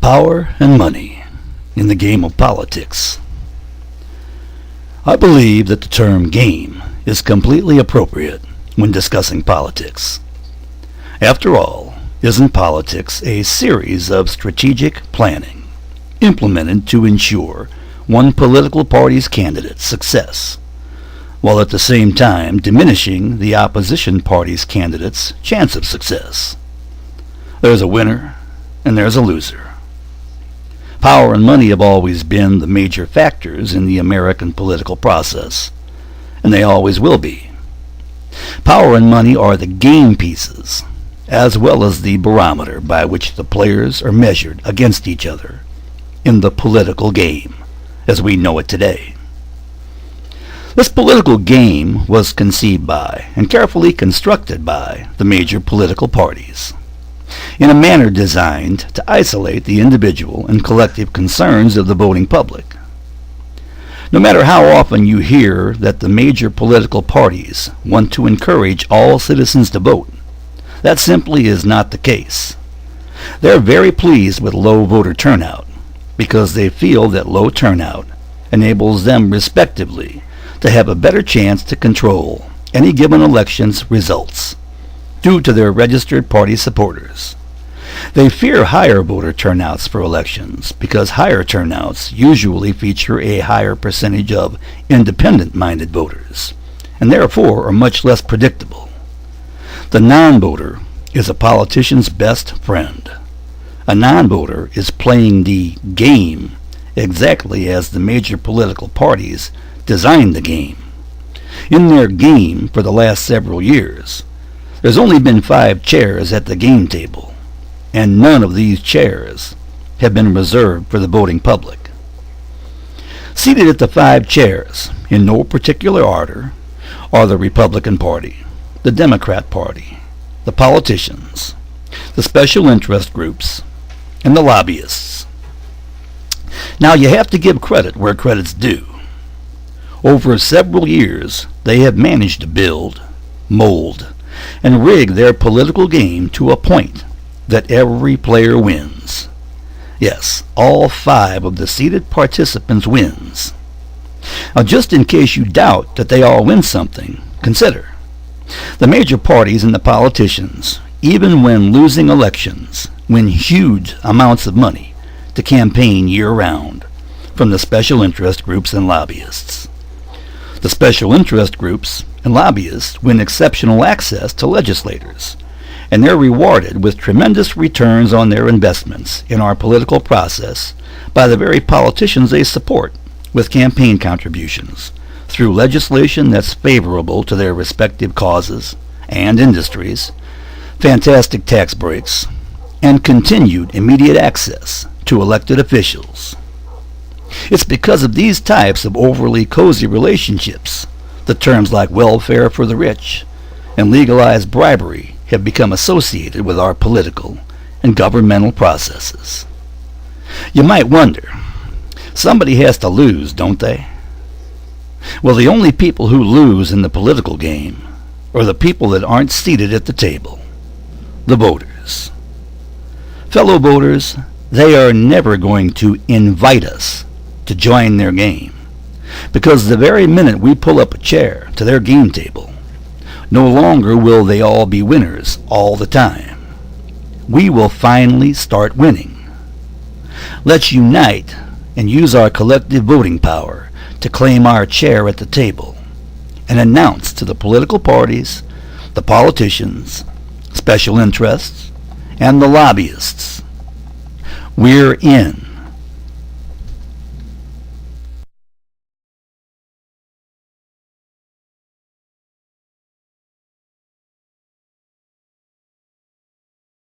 Power and money in the game of politics. I believe that the term game is completely appropriate when discussing politics. After all, isn't politics a series of strategic planning implemented to ensure one political party's candidate's success, while at the same time diminishing the opposition party's candidate's chance of success? There's a winner and there's a loser. Power and money have always been the major factors in the American political process, and they always will be. Power and money are the game pieces, as well as the barometer by which the players are measured against each other in the political game, as we know it today. This political game was conceived by and carefully constructed by the major political parties, in a manner designed to isolate the individual and collective concerns of the voting public. No matter how often you hear that the major political parties want to encourage all citizens to vote, that simply is not the case. They're very pleased with low voter turnout because they feel that low turnout enables them respectively to have a better chance to control any given election's results due to their registered party supporters. They fear higher voter turnouts for elections because higher turnouts usually feature a higher percentage of independent-minded voters, and therefore are much less predictable. The non-voter is a politician's best friend. A non-voter is playing the game exactly as the major political parties designed the game. In their game for the last several years, there's only been 5 chairs at the game table, and none of these chairs have been reserved for the voting public. Seated at the 5 chairs, in no particular order, are the Republican Party, the Democrat Party, the politicians, the special interest groups, and the lobbyists. Now you have to give credit where credit's due. Over several years, they have managed to build, mold, and rig their political game to a point that every player wins. Yes, all 5 of the seated participants wins. Now, just in case you doubt that they all win something, consider the major parties and the politicians, even when losing elections, win huge amounts of money to campaign year-round from the special interest groups and lobbyists. The special interest groups and lobbyists win exceptional access to legislators, and they're rewarded with tremendous returns on their investments in our political process by the very politicians they support with campaign contributions through legislation that's favorable to their respective causes and industries, fantastic tax breaks, and continued immediate access to elected officials. It's because of these types of overly cozy relationships that terms like welfare for the rich and legalized bribery have become associated with our political and governmental processes. You might wonder, somebody has to lose, don't they? Well, the only people who lose in the political game are the people that aren't seated at the table, the voters. Fellow voters, they are never going to invite us to join their game, because the very minute we pull up a chair to their game table, no longer will they all be winners all the time. We will finally start winning. Let's unite and use our collective voting power to claim our chair at the table and announce to the political parties, the politicians, special interests, and the lobbyists, we're in.